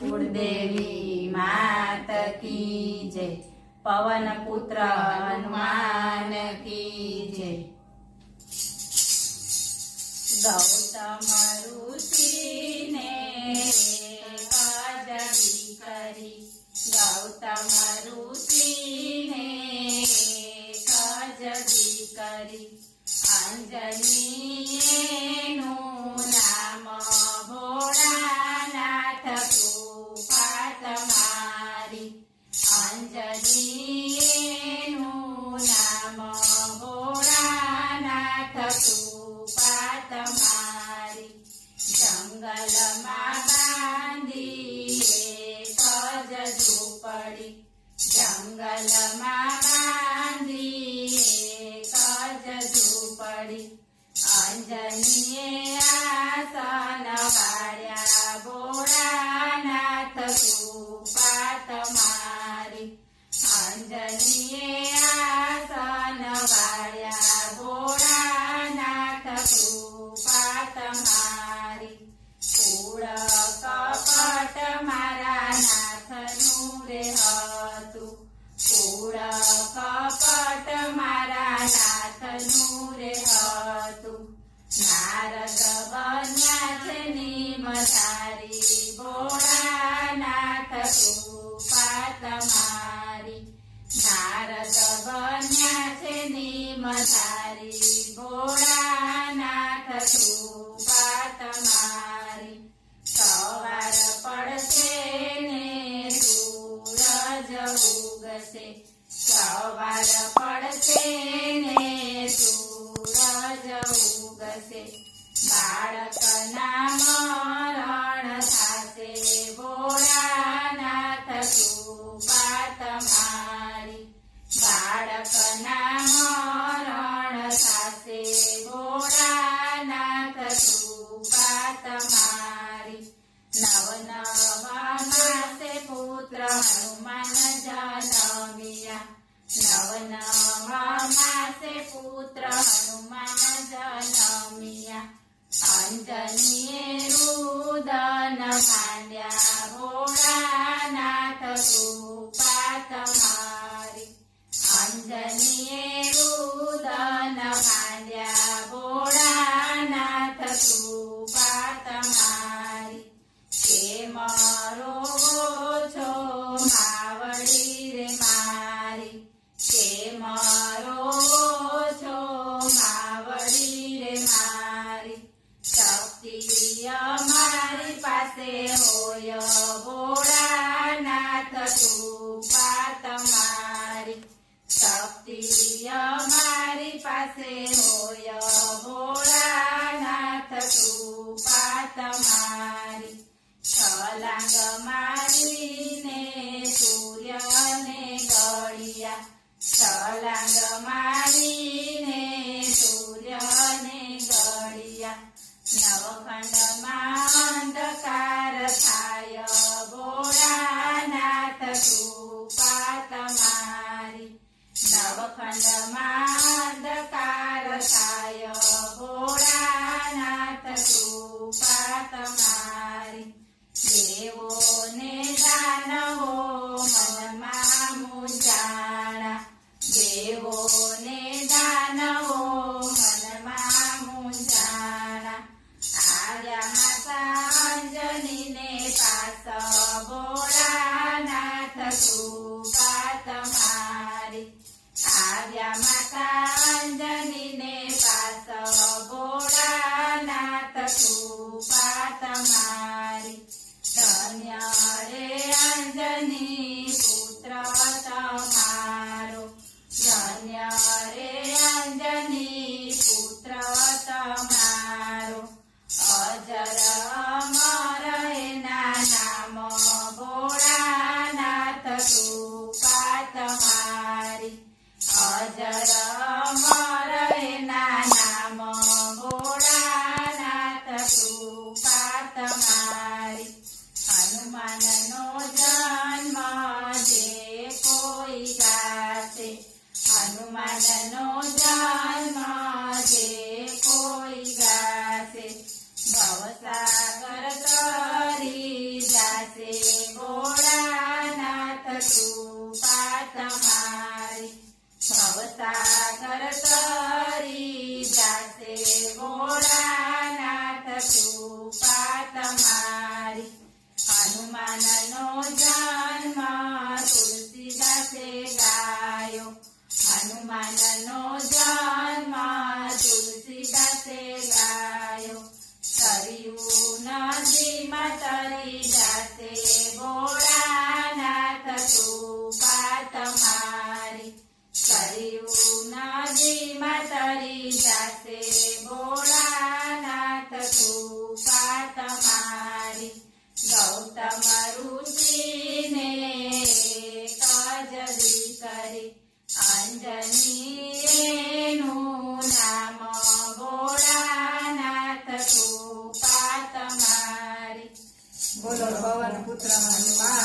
कुलदेवी मात की जय। पवन पुत्र हनुमान की जय। गौतम ऋषि ने काज करी, गौतम ऋषि ने काज करी। अंजनी नाम भोळानाथ कृपा तमारी। अंजनी नाम भोळानाथ कृपा तमारी। जंगल में बांधी कज झूपड़ी, जंगल में बांधी कज झूपड़ी। अंजनीए आसन वाळ्या भोळानाथ कृपा तमारी। अंजनीए आसन वाळ्या भोळानाथ कृपा तमारी। कूळ कपट मारा नाथनु रे हतु, कूळ कपट मारा नाथनु रे हतु। नारद बन्या छे निमधारी, भोळानाथ कृपा तमारी। नारद बन्या छे निमधारी, भोळानाथ कृपा तमारी। सवार पड़शे ने सूरज उगशे, सवार पड़शे ने सूरज उगशे। बाळकना मरण थाशे, भोळानाथ कृपा तमारी। बाळकना मरण थाशे, भोळानाथ कृपा तमारी। नव नव मासे पुत्र हनुमान जनमिया, नव नव मासे पुत्र हनुमान जनमिया। अंजनीए रुदन भांड्या, भोळानाथ कृपा तमारी। अंजनीए रुदन भांड्या, भोळानाथ कृपा तमारी। केम रोवो छो मावड़ी रे मारी, केम रोवो छो मावड़ी रे मारी। शक्ति अमारी पासे होय, भोळानाथ कृपा तमारी। शक्ति अमारी पासे होय, भोळानाथ कृपा तमारी। छलांग मारीने सूर्य ने गळिया, छलांग मारीने सूर्य ने गळिया। नवखंड अंधकार थाय, भोळानाथ कृपा तमारी। नवखंड अंधकार थाय, भोळानाथ कृपा तमारी। देवो ने दानवो मनमा मुंजाणा, देवो ने दानवो मनमा मुंजाणा। आर्या माता अंजनी ने पास, भोळानाथ कृपा तमारी। आर्या माता अंजनी ने पास, भोळानाथ कृपा तमारी। धन्य रे अंजनी पुत्र तमारो, धन्य रे अंजनी पुत्र तमारो। अजर अमर एना नाम, भोळानाथ कृपा तमारी। अजर अमर एना नाम, भोळानाथ कृपा तमारी। हनुमान नो जन्म जे कोई गाते, हनुमान नो जन्म जे कोई ભોળાનાથ કૃપા તમારી હનુમાનનો જન્મ તુલસીદાસે ગાયો હનુમાનનો જન્મ તુલસીદાસે ગાયો સરયુ નદીમાં તરી જાશે ભોળાનાથ કૃપા તમારી સરયુ નદીમાં તરી જાશે ભોળાનાથ કૃપા તમારી ગૌતમ ઋષિને કજરી કરી અંજનીનું નામ ભોળાનાથ કૃપા તમારી બોલો પવન પુત્ર હનુમાન